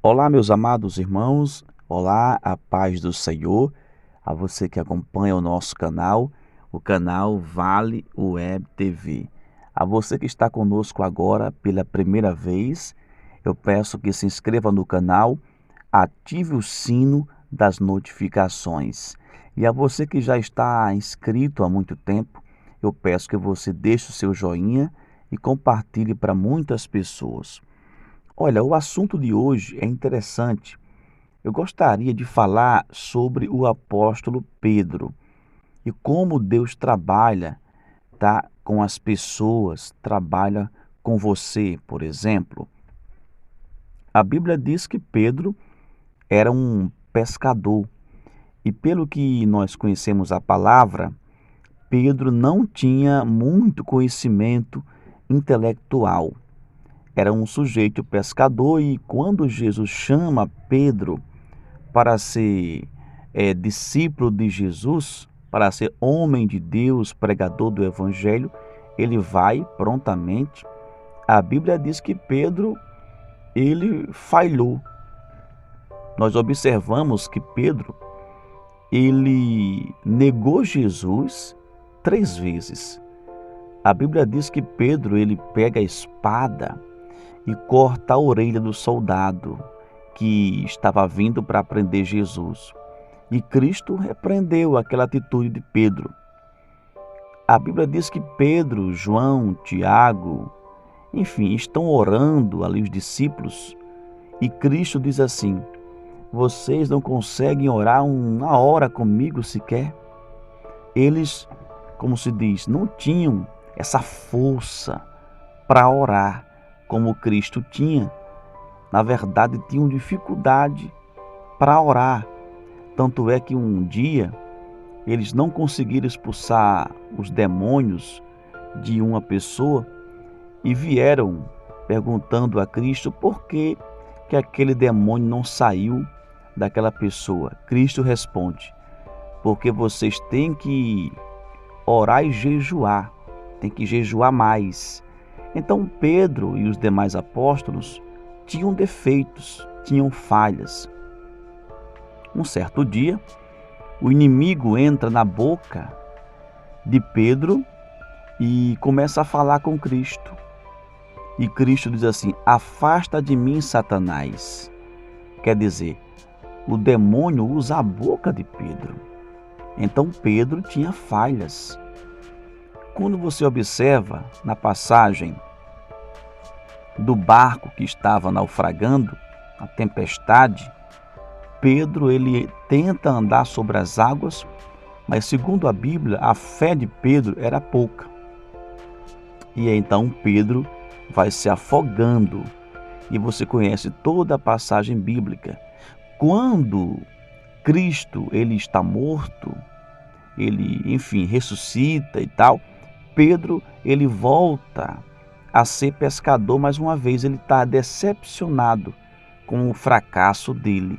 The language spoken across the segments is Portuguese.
Olá, meus amados irmãos, olá, a paz do Senhor, a você que acompanha o canal Vale Web TV. A você que está conosco agora pela primeira vez, eu peço que se inscreva no canal, ative o sino das notificações. E a você que já está inscrito há muito tempo, eu peço que você deixe o seu joinha e compartilhe para muitas pessoas. Olha, o assunto de hoje é interessante. Eu gostaria de falar sobre o apóstolo Pedro e como Deus trabalha, tá, com as pessoas, trabalha com você, por exemplo. A Bíblia diz que Pedro era um pescador e pelo que nós conhecemos a palavra, Pedro não tinha muito conhecimento intelectual. Era um sujeito pescador e quando Jesus chama Pedro para ser discípulo de Jesus, para ser homem de Deus, pregador do Evangelho, ele vai prontamente. A Bíblia diz que Pedro, ele falhou. Nós observamos que Pedro, ele negou Jesus 3 vezes. A Bíblia diz que Pedro, ele pega a espada e corta a orelha do soldado que estava vindo para prender Jesus. E Cristo repreendeu aquela atitude de Pedro. A Bíblia diz que Pedro, João, Tiago, enfim, estão orando ali os discípulos. E Cristo diz assim: vocês não conseguem orar uma hora comigo sequer? Eles, como se diz, não tinham essa força para orar como Cristo tinha. Na verdade, tinham dificuldade para orar. Tanto é que um dia eles não conseguiram expulsar os demônios de uma pessoa e vieram perguntando a Cristo por que aquele demônio não saiu daquela pessoa. Cristo responde: porque vocês têm que orar e jejuar, tem que jejuar mais. Então Pedro e os demais apóstolos tinham defeitos, tinham falhas. Um certo dia, o inimigo entra na boca de Pedro e começa a falar com Cristo. E Cristo diz assim: afasta de mim, Satanás. Quer dizer, o demônio usa a boca de Pedro. Então Pedro tinha falhas. Quando você observa na passagem do barco que estava naufragando, a tempestade, Pedro ele tenta andar sobre as águas, mas segundo a Bíblia, a fé de Pedro era pouca. E então Pedro vai se afogando. E você conhece toda a passagem bíblica. Quando Cristo ele está morto, ele, enfim, ressuscita e tal, Pedro ele volta a ser pescador mais uma vez. Ele está decepcionado com o fracasso dele.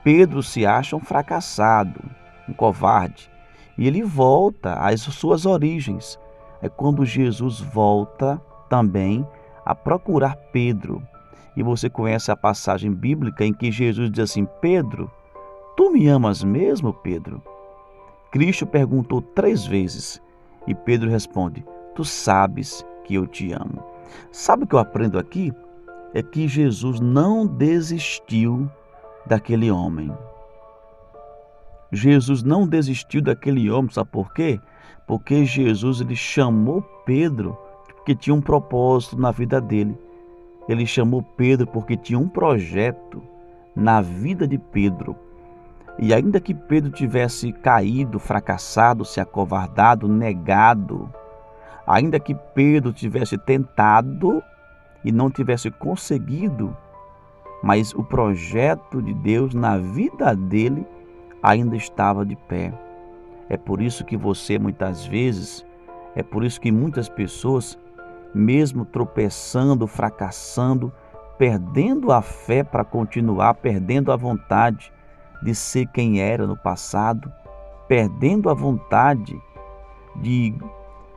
Pedro se acha um fracassado, um covarde, e ele volta às suas origens. É quando Jesus volta também a procurar Pedro. E você conhece a passagem bíblica em que Jesus diz assim: Pedro, tu me amas mesmo, Pedro? Cristo perguntou 3 vezes e Pedro responde: tu sabes que eu te amo. Sabe o que eu aprendo aqui? É que Jesus não desistiu daquele homem. Jesus não desistiu daquele homem, sabe por quê? Porque Jesus ele chamou Pedro porque tinha um propósito na vida dele. Ele chamou Pedro porque tinha um projeto na vida de Pedro. E ainda que Pedro tivesse caído, fracassado, se acovardado, negado, ainda que Pedro tivesse tentado e não tivesse conseguido, mas o projeto de Deus na vida dele ainda estava de pé. É por isso que você muitas vezes, é por isso que muitas pessoas, mesmo tropeçando, fracassando, perdendo a fé para continuar, perdendo a vontade de ser quem era no passado, perdendo a vontade de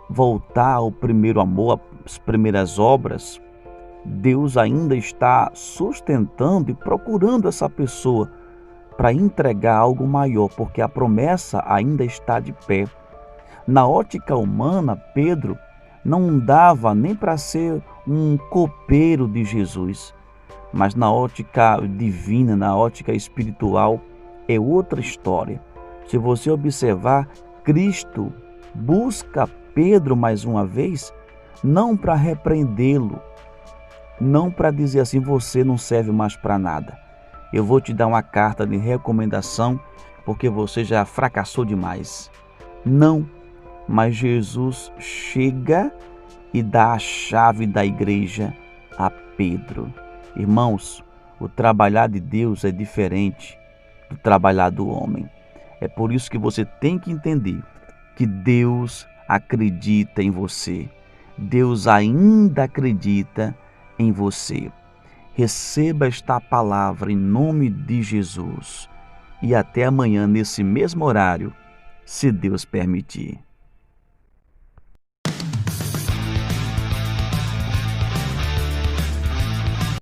voltar ao primeiro amor, às primeiras obras, Deus ainda está sustentando e procurando essa pessoa para entregar algo maior, porque a promessa ainda está de pé. Na ótica humana, Pedro não dava nem para ser um copeiro de Jesus, mas na ótica divina, na ótica espiritual, é outra história. Se você observar, Cristo busca Pedro mais uma vez, não para repreendê-lo, não para dizer assim, você não serve mais para nada. Eu vou te dar uma carta de recomendação porque você já fracassou demais. Não, mas Jesus chega e dá a chave da igreja a Pedro. Irmãos, o trabalhar de Deus é diferente do trabalhar do homem. É por isso que você tem que entender que Deus acredita em você. Deus ainda acredita em você. Receba esta palavra em nome de Jesus. E até amanhã, nesse mesmo horário, se Deus permitir.